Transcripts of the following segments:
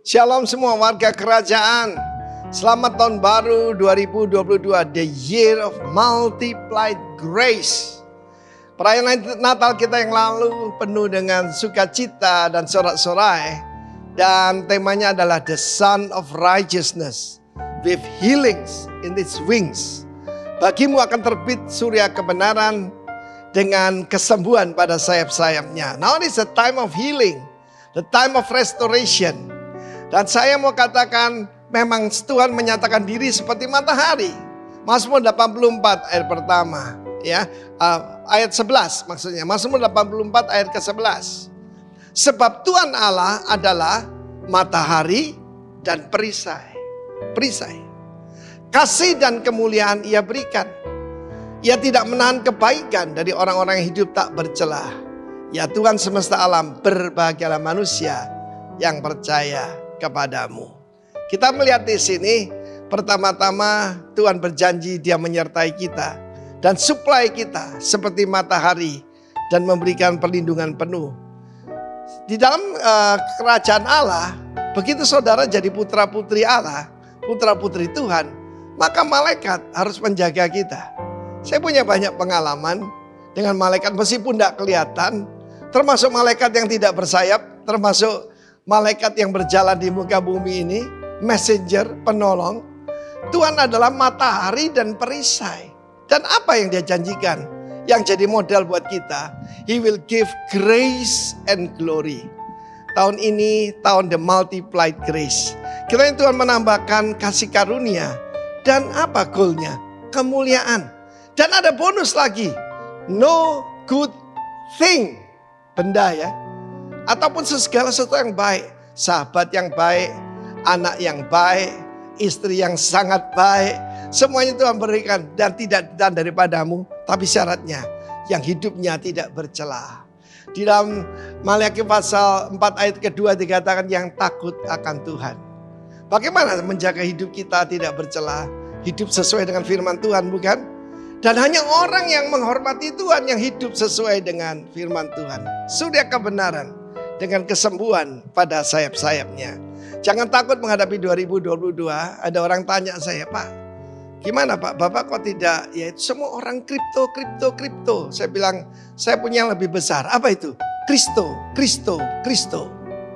Shalom semua warga kerajaan. Selamat tahun baru 2022, the year of multiplied grace. Perayaan Natal kita yang lalu penuh dengan sukacita dan sorak-sorai. Dan temanya adalah the Son of Righteousness with healings in its wings. Bagimu akan terbit surya kebenaran dengan kesembuhan pada sayap-sayapnya. Now it is a time of healing, the time of restoration. Dan saya mau katakan memang Tuhan menyatakan diri seperti matahari. Mazmur 84 ayat pertama, ya, ayat 11 maksudnya. Mazmur 84 ayat ke-11. Sebab Tuhan Allah adalah matahari dan perisai. Perisai. Kasih dan kemuliaan Ia berikan. Ia tidak menahan kebaikan dari orang-orang yang hidup tak bercelah. Ya Tuhan semesta alam, berbahagialah manusia yang percaya kepadamu. Kita melihat di sini, pertama-tama Tuhan berjanji Dia menyertai kita dan supply kita seperti matahari dan memberikan perlindungan penuh. Di dalam kerajaan Allah, begitu saudara jadi putra-putri Allah, putra-putri Tuhan, maka malaikat harus menjaga kita. Saya punya banyak pengalaman dengan malaikat meskipun tidak kelihatan, termasuk malaikat yang tidak bersayap, termasuk malaikat yang berjalan di muka bumi ini, messenger, penolong. Tuhan adalah matahari dan perisai. Dan apa yang Dia janjikan? Yang jadi modal buat kita. He will give grace and glory. Tahun ini tahun the multiplied grace. Kiranya Tuhan menambahkan kasih karunia. Dan apa goalnya? Kemuliaan. Dan ada bonus lagi. No good thing. Benda ya. Ataupun segala sesuatu yang baik. Sahabat yang baik, anak yang baik, istri yang sangat baik. Semuanya Tuhan berikan dan tidak daripadamu. Tapi syaratnya yang hidupnya tidak bercela. Di dalam Maliaki pasal 4 ayat kedua dikatakan yang takut akan Tuhan. Bagaimana menjaga hidup kita tidak bercela? Hidup sesuai dengan firman Tuhan, bukan? Dan hanya orang yang menghormati Tuhan yang hidup sesuai dengan firman Tuhan. Surya kebenaran dengan kesembuhan pada sayap-sayapnya. Jangan takut menghadapi 2022. Ada orang tanya saya, Pak, gimana Pak? Bapak kok tidak? Ya semua orang kripto. Saya bilang, saya punya yang lebih besar. Apa itu?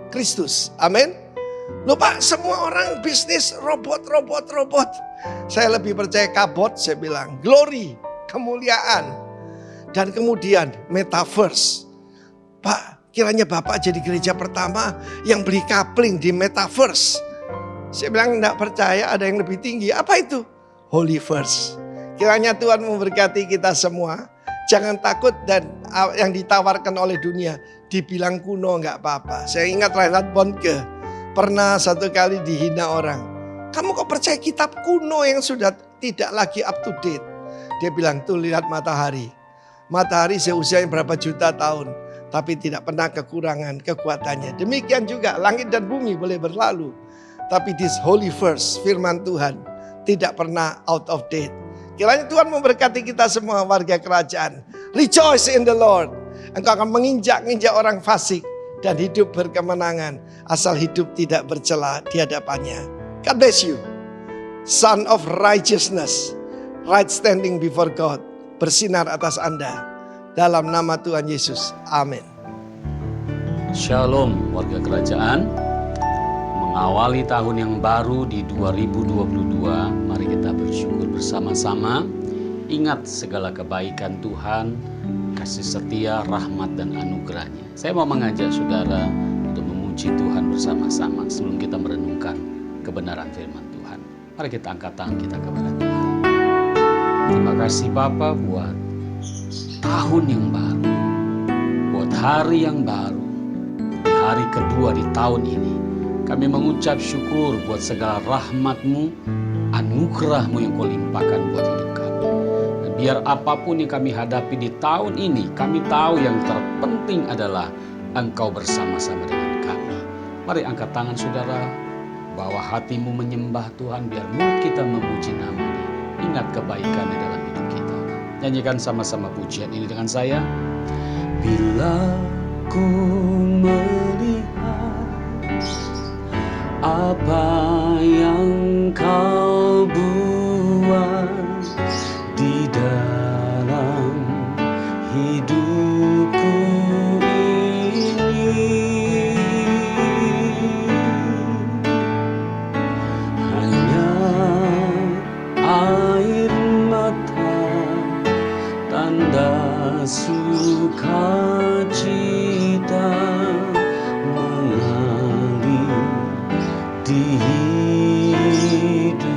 Kristus. Amin. Loh Pak, semua orang bisnis robot. Saya lebih percaya kabot, saya bilang. Glory, kemuliaan. Dan kemudian metaverse. Pak, kiranya Bapak jadi gereja pertama yang beli kapling di metaverse. Saya bilang enggak percaya, ada yang lebih tinggi. Apa itu? Holyverse. Kiranya Tuhan memberkati kita semua. Jangan takut dan yang ditawarkan oleh dunia dibilang kuno enggak apa-apa. Saya ingat Reinhard Bonnke pernah satu kali dihina orang. Kamu kok percaya kitab kuno yang sudah tidak lagi up to date? Dia bilang, tuh lihat matahari. Matahari seusianya berapa juta tahun. Tapi tidak pernah kekurangan kekuatannya. Demikian juga langit dan bumi boleh berlalu. Tapi this holy verse, firman Tuhan, tidak pernah out of date. Kiranya Tuhan memberkati kita semua warga kerajaan. Rejoice in the Lord. Engkau akan menginjak-injak orang fasik. Dan hidup berkemenangan. Asal hidup tidak bercela di hadapannya. God bless you. Son of righteousness. Right standing before God. Bersinar atas Anda. Dalam nama Tuhan Yesus. Amin. Shalom warga kerajaan. Mengawali tahun yang baru di 2022, mari kita bersyukur bersama-sama. Ingat segala kebaikan Tuhan, kasih setia, rahmat dan anugerahnya. Saya mau mengajak saudara untuk memuji Tuhan bersama-sama sebelum kita merenungkan kebenaran firman Tuhan. Mari kita angkat tangan kita kepada Tuhan. Terima kasih Bapa buat tahun yang baru, buat hari yang baru, di hari kedua di tahun ini. Kami mengucap syukur buat segala rahmat-Mu, anugerah-Mu yang Kau limpahkan buat hidup kami. Dan biar apapun yang kami hadapi di tahun ini, kami tahu yang terpenting adalah Engkau bersama-sama dengan kami. Mari angkat tangan saudara, bawa hatimu menyembah Tuhan, biar mulut kita memuji nama-Nya. Ingat kebaikan-Nya dalam hidup kita. Nyanyikan sama-sama pujian ini dengan saya. Bila ku melihat apa yang kau buat di dalam hidupku ini. Hanya air mata, tanda sukacita mengalir di hidupku.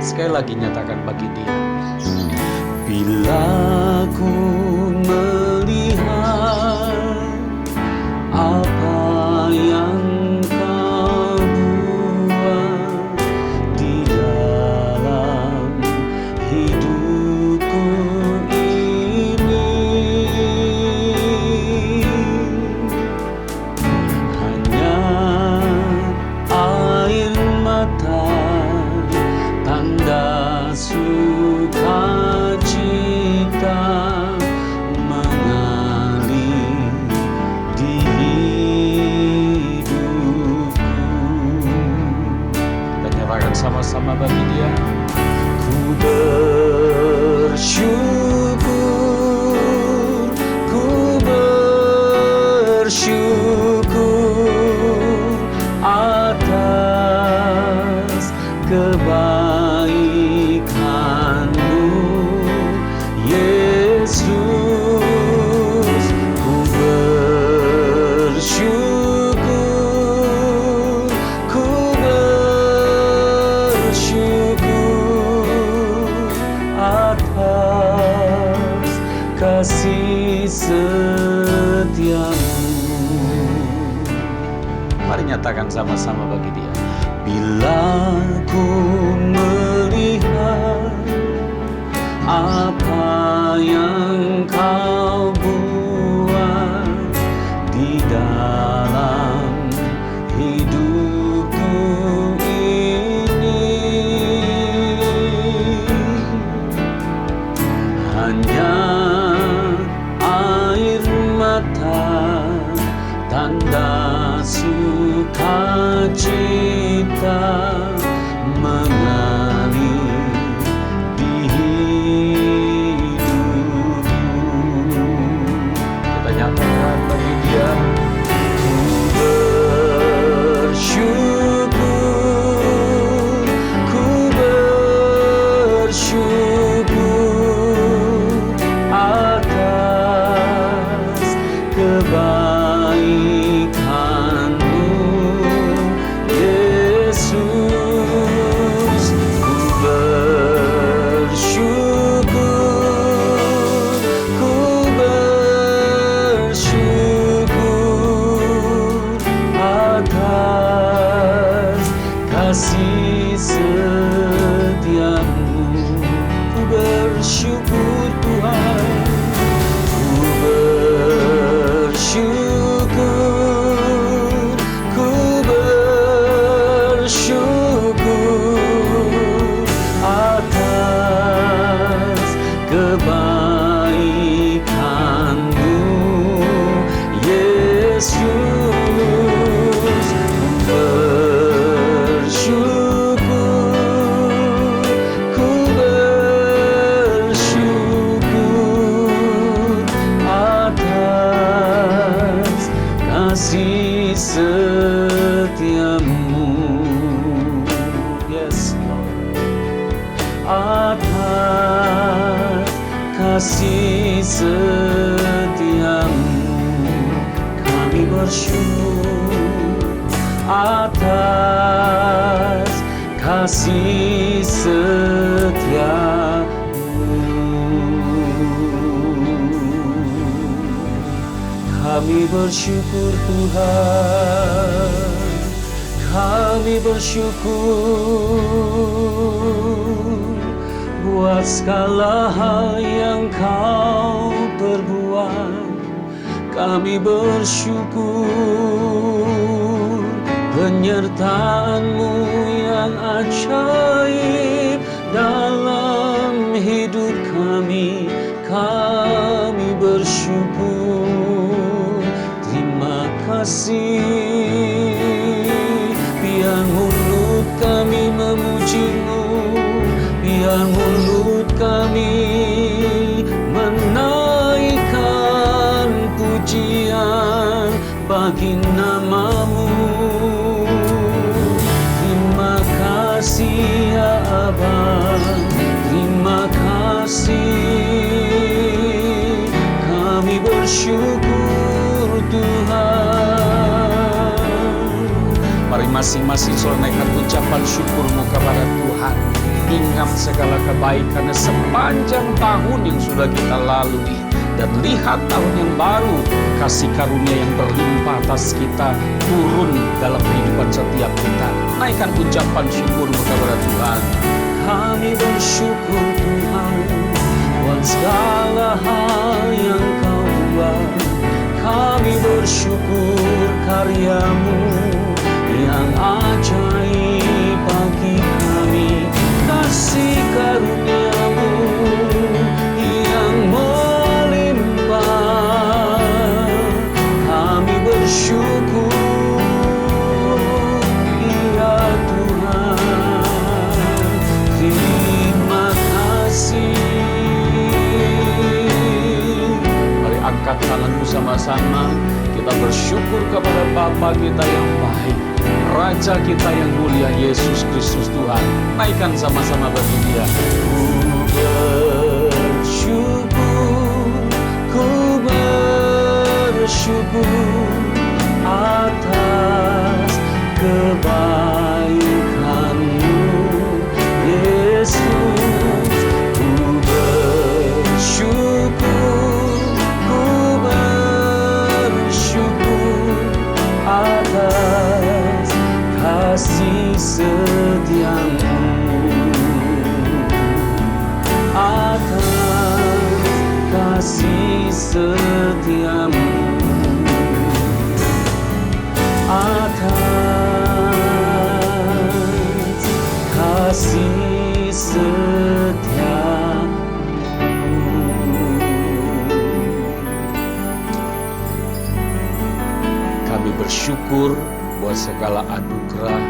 Sekali lagi nyatakan bagi dia. Bila ku melihat apa yang kau buat di dalam hidupku ini, hanya air mata, tanda sukacita mengalir di hidupku. Kita nyatakan sama-sama bagi dia. Ku bersyukur, ku bersyukur atas kebaikan-Mu, Yesus. Ku bersyukur, ku bersyukur atas kasih setia-Mu. Mari nyatakan sama-sama bagi dia. Bila ku melihat apa yang kau buat di dalam hidupku ini, hanya air mata, tanda sukacita mengalir di hidupku. Kita nyatakan bagi dia. Ku bersyukur, ku bersyukur atas kebaikan-Mu, Yesus. Ku bersyukur, ku bersyukur atas kasih setia-Mu. Ku bersyukur Tuhan, ku bersyukur, ku bersyukur atas kebaikan-Mu, Yesus. Ku bersyukur, ku bersyukur atas kasih setia-Mu. Yes, Lord. Atas kasih setia-Mu kami bersyukur. Atas kasih setia-Mu kami bersyukur Tuhan, kami bersyukur buat segala hal yang Kau perbuat. Kami bersyukur penyertaan-Mu yang ajaib dalam hidup kami. Kami bersyukur, terima kasih bagi nama-Mu. Terima kasih ya Aba, terima kasih. Kami bersyukur Tuhan. Mari masing-masing saudara naikkan ucapan syukurmu kepada Tuhan. Ingat segala kebaikannya sepanjang tahun yang sudah kita lalui. Dan lihat tahun yang baru, kasih karunia yang berlimpah atas kita turun dalam kehidupan setiap kita. Naikkan ucapan syukurmu kepada Tuhan. Kami bersyukur Tuhan, buat segala hal yang Kau buat. Kami bersyukur karya-Mu yang ajaib bagi kami. Kasih karunia-Mu yang melimpah. Kami bersyukur ya Tuhan. Terima kasih. Mari angkat tanganmu sama-sama. Kita bersyukur kepada Bapa kita yang baik, Raja kita yang mulia, Yesus Kristus Tuhan. Naikkan sama-sama bagi Dia. Ku bersyukur atas kebaikan-Mu, Yesus. Ku bersyukur atas kasih setia-Mu, atas kasih setia-Mu, atas kasih setia-Mu. Kami bersyukur buat segala anugerah,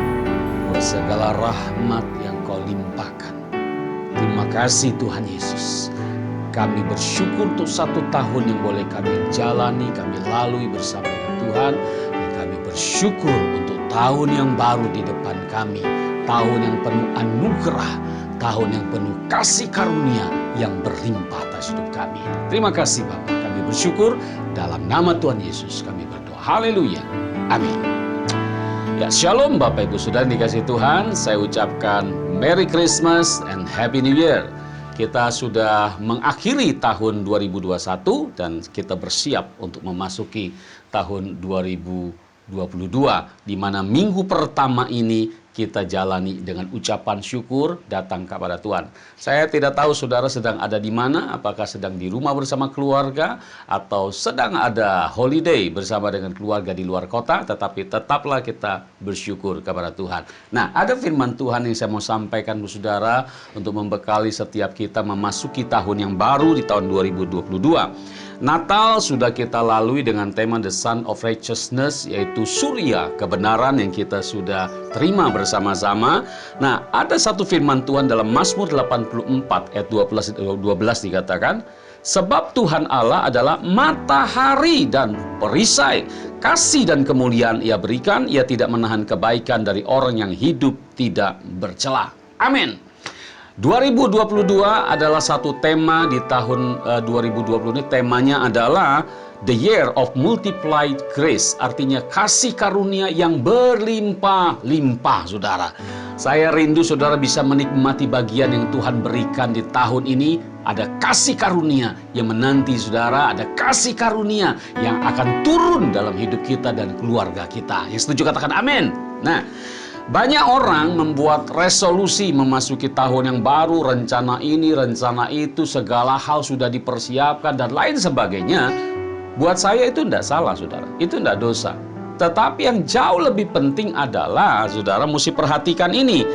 buat segala rahmat yang Kau limpahkan. Terima kasih Tuhan Yesus. Kami bersyukur untuk 1 tahun yang boleh kami jalani, kami lalui bersama dengan Tuhan. Dan kami bersyukur untuk tahun yang baru di depan kami. Tahun yang penuh anugerah, tahun yang penuh kasih karunia yang berlimpah atas hidup kami. Terima kasih Bapa. Kami bersyukur dalam nama Tuhan Yesus kami berdoa. Haleluya. Amin. Ya, shalom Bapak Ibu Saudara dikasih Tuhan. Saya ucapkan Merry Christmas and Happy New Year. Kita sudah mengakhiri tahun 2021 dan kita bersiap untuk memasuki tahun 2022, di mana minggu pertama ini kita jalani dengan ucapan syukur datang kepada Tuhan. Saya tidak tahu saudara sedang ada di mana, apakah sedang di rumah bersama keluarga atau sedang ada holiday bersama dengan keluarga di luar kota, tetapi tetaplah kita bersyukur kepada Tuhan. Nah, ada firman Tuhan yang saya mau sampaikan kepada saudara untuk membekali setiap kita memasuki tahun yang baru di tahun 2022. Natal sudah kita lalui dengan tema The Sun of Righteousness, yaitu surya kebenaran yang kita sudah terima bersama-sama. Nah, ada satu firman Tuhan dalam Mazmur 84 ayat 12 dikatakan, sebab Tuhan Allah adalah matahari dan perisai, kasih dan kemuliaan Ia berikan, Ia tidak menahan kebaikan dari orang yang hidup tidak bercela. Amin. 2022 adalah satu tema di tahun 2020 ini. Temanya adalah The Year of Multiplied Grace, artinya kasih karunia yang berlimpah-limpah, saudara. Saya rindu saudara bisa menikmati bagian yang Tuhan berikan di tahun ini. Ada kasih karunia yang menanti saudara, ada kasih karunia yang akan turun dalam hidup kita dan keluarga kita. Yang setuju katakan amin. Nah, banyak orang membuat resolusi memasuki tahun yang baru, rencana ini, rencana itu, segala hal sudah dipersiapkan dan lain sebagainya. Buat saya itu tidak salah, saudara. Itu tidak dosa. Tetapi yang jauh lebih penting adalah, saudara mesti perhatikan ini.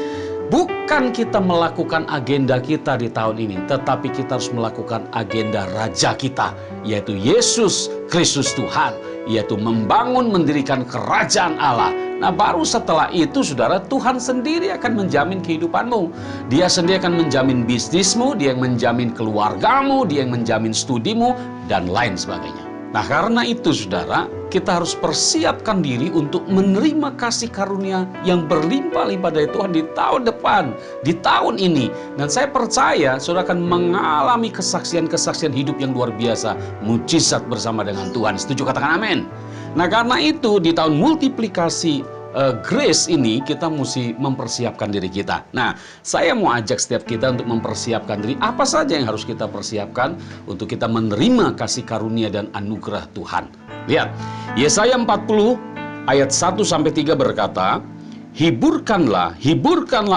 Bukan kita melakukan agenda kita di tahun ini, tetapi kita harus melakukan agenda Raja kita, yaitu Yesus Kristus Tuhan, yaitu membangun, mendirikan kerajaan Allah. Nah, baru setelah itu, saudara, Tuhan sendiri akan menjamin kehidupanmu. Dia sendiri akan menjamin bisnismu, Dia yang menjamin keluargamu, Dia yang menjamin studimu, dan lain sebagainya. Nah, karena itu, saudara, kita harus persiapkan diri untuk menerima kasih karunia yang berlimpah-limpah dari Tuhan di tahun depan, di tahun ini. Dan saya percaya saudara akan mengalami kesaksian-kesaksian hidup yang luar biasa, mujizat bersama dengan Tuhan. Setuju? Katakan amin. Nah, karena itu di tahun multiplikasi grace ini kita mesti mempersiapkan diri kita. Nah, saya mau ajak setiap kita untuk mempersiapkan diri. Apa saja yang harus kita persiapkan untuk kita menerima kasih karunia dan anugerah Tuhan. Lihat, Yesaya 40 ayat 1-3 berkata, hiburkanlah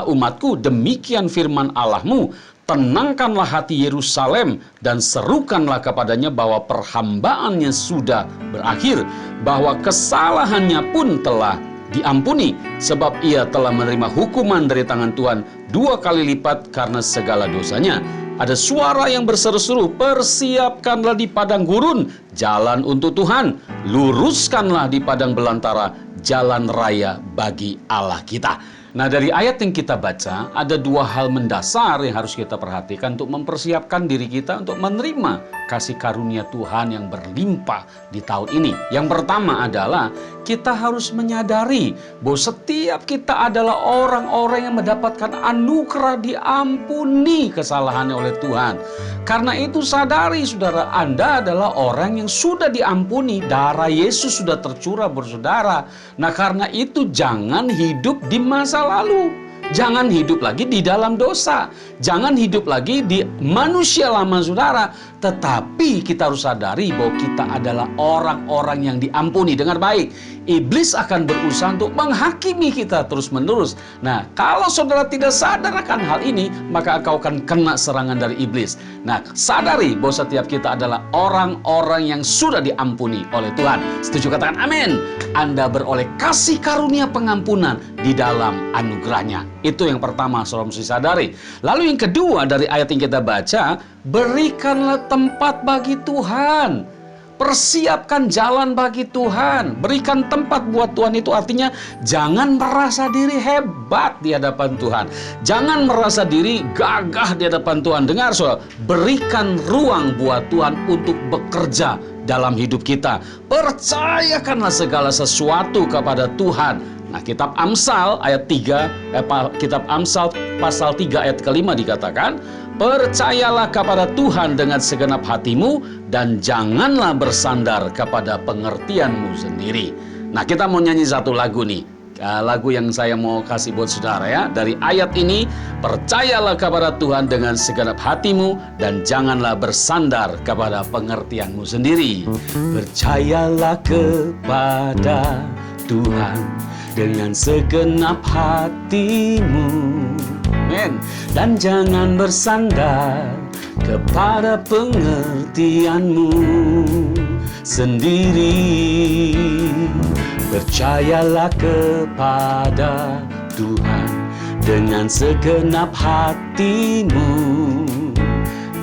umatku, demikian firman Allahmu. Tenangkanlah hati Yerusalem dan serukanlah kepadanya bahwa perhambaannya sudah berakhir, bahwa kesalahannya pun telah diampuni, sebab ia telah menerima hukuman dari tangan Tuhan 2 kali lipat karena segala dosanya. Ada suara yang berseru-seru, persiapkanlah di padang gurun jalan untuk Tuhan, luruskanlah di padang belantara jalan raya bagi Allah kita. Nah, dari ayat yang kita baca, ada 2 hal mendasar yang harus kita perhatikan untuk mempersiapkan diri kita untuk menerima kasih karunia Tuhan yang berlimpah di tahun ini. Yang pertama adalah kita harus menyadari bahwa setiap kita adalah orang-orang yang mendapatkan anugerah diampuni kesalahannya oleh Tuhan. Karena itu sadari saudara, Anda adalah orang yang sudah diampuni, darah Yesus sudah tercurah bersaudara. Nah, karena itu jangan hidup di masa lalu. Jangan hidup lagi di dalam dosa. Jangan hidup lagi di manusia lama saudara. Tetapi kita harus sadari bahwa kita adalah orang-orang yang diampuni. Dengar baik, iblis akan berusaha untuk menghakimi kita terus-menerus. Nah, kalau saudara tidak sadar akan hal ini, maka engkau akan kena serangan dari iblis. Nah, sadari bahwa setiap kita adalah orang-orang yang sudah diampuni oleh Tuhan. Setuju? Katakan amin. Anda beroleh kasih karunia pengampunan di dalam anugerahnya. Itu yang pertama saudara mesti sadari. Lalu yang kedua dari ayat yang kita baca, berikanlah tempat bagi Tuhan. Persiapkan jalan bagi Tuhan. Berikan tempat buat Tuhan itu artinya jangan merasa diri hebat di hadapan Tuhan. Jangan merasa diri gagah di hadapan Tuhan. Dengar saudara, berikan ruang buat Tuhan untuk bekerja dalam hidup kita. Percayakanlah segala sesuatu kepada Tuhan. Nah, kitab Amsal ayat 3, kitab Amsal pasal 3 ayat ke-5 dikatakan, percayalah kepada Tuhan dengan segenap hatimu dan janganlah bersandar kepada pengertianmu sendiri. Nah, kita mau nyanyi satu lagu nih. Lagu yang saya mau kasih buat saudara ya. Dari ayat ini, percayalah kepada Tuhan dengan segenap hatimu dan janganlah bersandar kepada pengertianmu sendiri. Percayalah kepada Tuhan dengan segenap hatimu, amen. Dan jangan bersandar kepada pengertianmu sendiri. Percayalah kepada Tuhan dengan segenap hatimu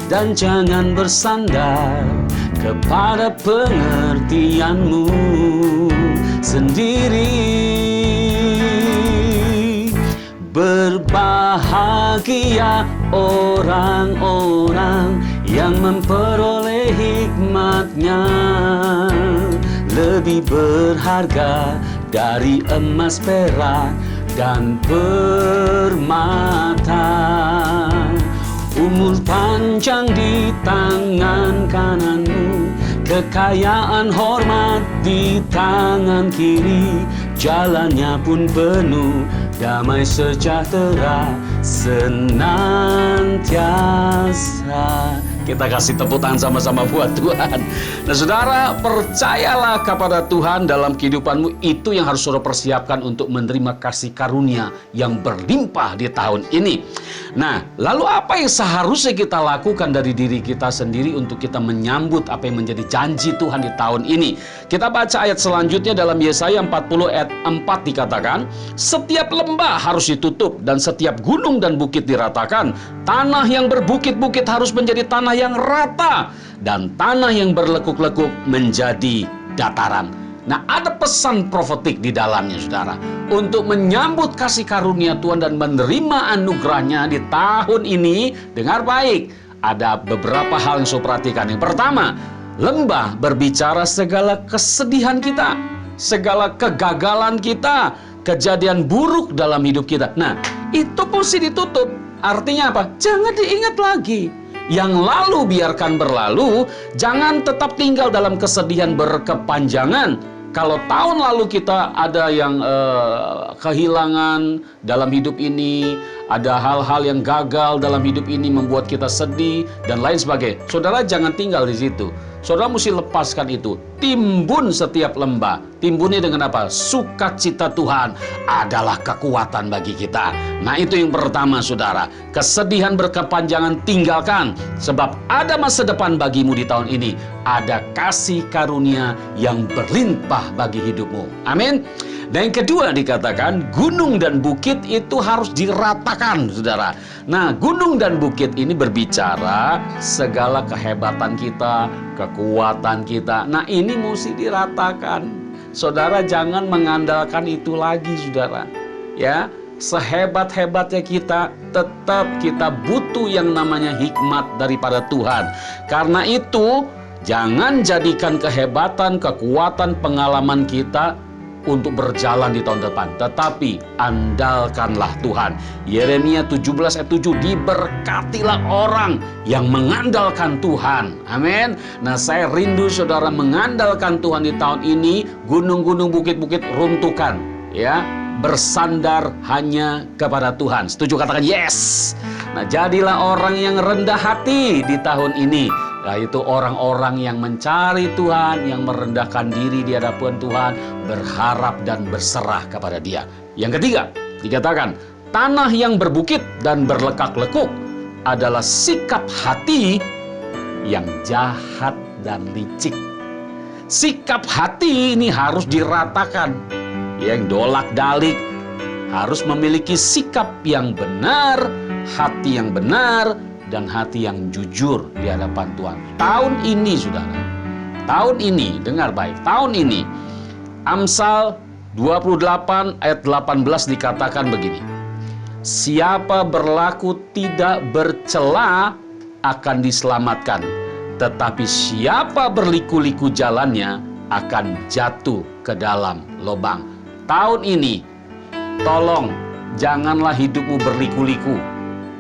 dan jangan bersandar kepada pengertianmu sendiri. Berbahagia orang-orang yang memperoleh hikmat-Nya, lebih berharga dari emas, perak, dan permata. Umur panjang di tangan kananmu, kekayaan hormat di tangan kiri, jalannya pun penuh damai sejahtera senantiasa. Kita kasih tepuk tangan sama-sama buat Tuhan. Nah saudara, percayalah kepada Tuhan dalam kehidupanmu. Itu yang harus saudara persiapkan untuk menerima kasih karunia yang berlimpah di tahun ini. Nah, lalu apa yang seharusnya kita lakukan dari diri kita sendiri untuk kita menyambut apa yang menjadi janji Tuhan di tahun ini? Kita baca ayat selanjutnya dalam Yesaya 40 ayat 4 dikatakan, setiap lembah harus ditutup dan setiap gunung dan bukit diratakan. Tanah yang berbukit-bukit harus menjadi tanah yang rata dan tanah yang berlekuk-lekuk menjadi dataran. Nah, ada pesan profetik di dalamnya saudara, untuk menyambut kasih karunia Tuhan dan menerima anugerahnya di tahun ini. Dengar baik, ada beberapa hal yang saya perhatikan. Yang pertama, Lembah berbicara segala kesedihan kita, segala kegagalan kita, kejadian buruk dalam hidup kita. Nah, itu mesti ditutup. Artinya apa? Jangan diingat lagi. Yang lalu biarkan berlalu, jangan tetap tinggal dalam kesedihan berkepanjangan. Kalau tahun lalu kita ada yang kehilangan dalam hidup ini, ada hal-hal yang gagal dalam hidup ini membuat kita sedih dan lain sebagainya. Saudara jangan tinggal di situ. Saudara mesti lepaskan itu. Timbun setiap lembah. Timbunnya dengan apa? Sukacita Tuhan adalah kekuatan bagi kita. Nah, itu yang pertama, saudara. Kesedihan berkepanjangan tinggalkan. Sebab ada masa depan bagimu di tahun ini. Ada kasih karunia yang berlimpah bagi hidupmu. Amin. Dan yang kedua dikatakan gunung dan bukit itu harus diratakan, saudara. Nah, gunung dan bukit ini berbicara segala kehebatan kita, kekuatan kita. Nah, ini mesti diratakan. Saudara jangan mengandalkan itu lagi, saudara. Ya, sehebat-hebatnya kita, tetap kita butuh yang namanya hikmat daripada Tuhan. Karena itu, jangan jadikan kehebatan, kekuatan, pengalaman kita untuk berjalan di tahun depan, tetapi andalkanlah Tuhan. Yeremia 17 ayat 7, diberkatilah orang yang mengandalkan Tuhan. Amin. Nah, saya rindu saudara mengandalkan Tuhan di tahun ini. Gunung-gunung, bukit-bukit runtuhkan, ya, bersandar hanya kepada Tuhan. Setuju? Katakan yes. Nah, jadilah orang yang rendah hati di tahun ini. Yaitu orang-orang yang mencari Tuhan, yang merendahkan diri di hadapan Tuhan, berharap dan berserah kepada Dia. Yang ketiga, dikatakan tanah yang berbukit dan berlekak-lekuk adalah sikap hati yang jahat dan licik. Sikap hati ini harus diratakan. Yang dolak-dalik harus memiliki sikap yang benar, hati yang benar, dan hati yang jujur di hadapan Tuhan. Tahun ini, saudara, tahun ini, dengar baik, tahun ini, Amsal 28 ayat 18 dikatakan begini, siapa berlaku tidak bercela akan diselamatkan, tetapi siapa berliku-liku jalannya akan jatuh ke dalam lubang. Tahun ini, tolong janganlah hidupmu berliku-liku.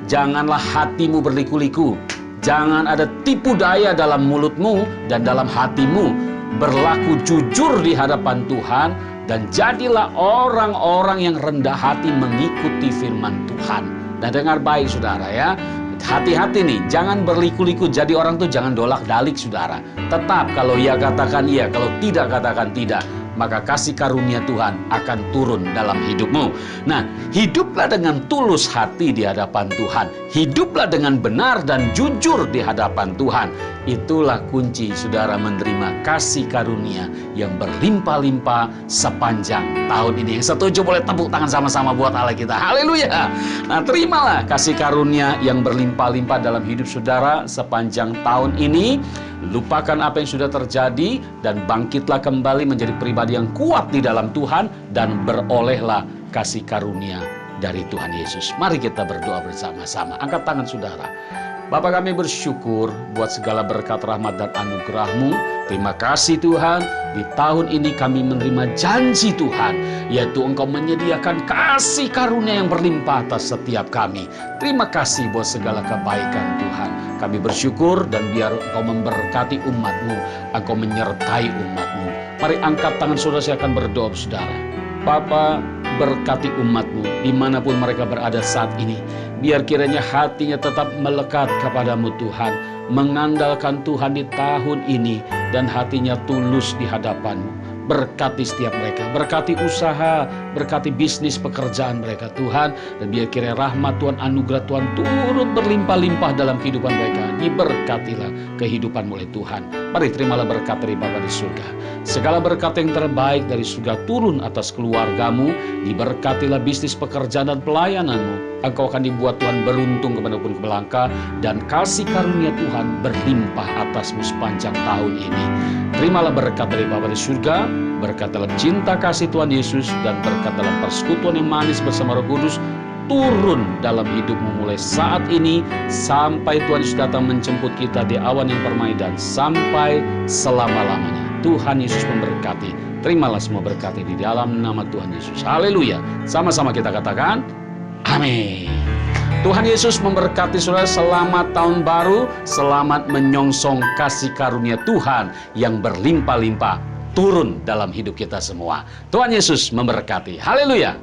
Janganlah hatimu berliku-liku. Jangan ada tipu daya dalam mulutmu dan dalam hatimu. Berlaku jujur di hadapan Tuhan dan jadilah orang-orang yang rendah hati mengikuti firman Tuhan. Dan dengar baik, saudara, ya. Hati-hati nih, jangan berliku-liku. Jadi orang tuh jangan dolak-dalik, saudara. Tetap kalau iya katakan iya, kalau tidak katakan tidak. Maka kasih karunia Tuhan akan turun dalam hidupmu. Nah, hiduplah dengan tulus hati di hadapan Tuhan. Hiduplah dengan benar dan jujur di hadapan Tuhan. Itulah kunci saudara menerima kasih karunia yang berlimpah-limpah sepanjang tahun ini. Yang setuju boleh tepuk tangan sama-sama buat Allah kita. Haleluya. Nah, terimalah kasih karunia yang berlimpah-limpah dalam hidup saudara sepanjang tahun ini. Lupakan apa yang sudah terjadi dan bangkitlah kembali menjadi pribadi yang kuat di dalam Tuhan dan berolehlah kasih karunia dari Tuhan Yesus. Mari kita berdoa bersama-sama. Angkat tangan saudara. Bapa, kami bersyukur buat segala berkat rahmat dan anugerah-Mu. Terima kasih Tuhan, di tahun ini kami menerima janji Tuhan, yaitu Engkau menyediakan kasih karunia yang berlimpah atas setiap kami. Terima kasih buat segala kebaikan Tuhan. Kami bersyukur dan biar Engkau memberkati umat-Mu, Engkau menyertai umat-Mu. Mari angkat tangan saudara, saya akan berdoa saudara. Bapa, berkati umat-Mu dimanapun mereka berada saat ini. Biar kiranya hatinya tetap melekat kepadamu Tuhan, mengandalkan Tuhan di tahun ini, dan hatinya tulus di hadapan-Mu. Berkati setiap mereka, berkati usaha, berkati bisnis pekerjaan mereka Tuhan, dan biar kiranya rahmat Tuhan, anugerah Tuhan turun berlimpah-limpah dalam kehidupan mereka. Diberkatilah kehidupan oleh Tuhan. Mari terimalah berkat dari Bapa di surga. Segala berkat yang terbaik dari surga turun atas keluargamu. Diberkatilah bisnis pekerjaan dan pelayananmu. Engkau akan dibuat Tuhan beruntung kemanapun kebelangka, dan kasih karunia Tuhan berlimpah atasmu sepanjang tahun ini. Terimalah berkat dari Bapa di surga, berkat dalam cinta kasih Tuhan Yesus, dan berkat dalam persekutuan yang manis bersama Roh Kudus, turun dalam hidupmu mulai saat ini sampai Tuhan Yesus datang menjemput kita di awan yang permai dan sampai selama-lamanya. Tuhan Yesus memberkati. Terimalah semua berkati di dalam nama Tuhan Yesus. Haleluya. Sama-sama kita katakan, amin. Tuhan Yesus memberkati saudara. Selamat tahun baru. Selamat menyongsong kasih karunia Tuhan yang berlimpah-limpah turun dalam hidup kita semua. Tuhan Yesus memberkati. Haleluya.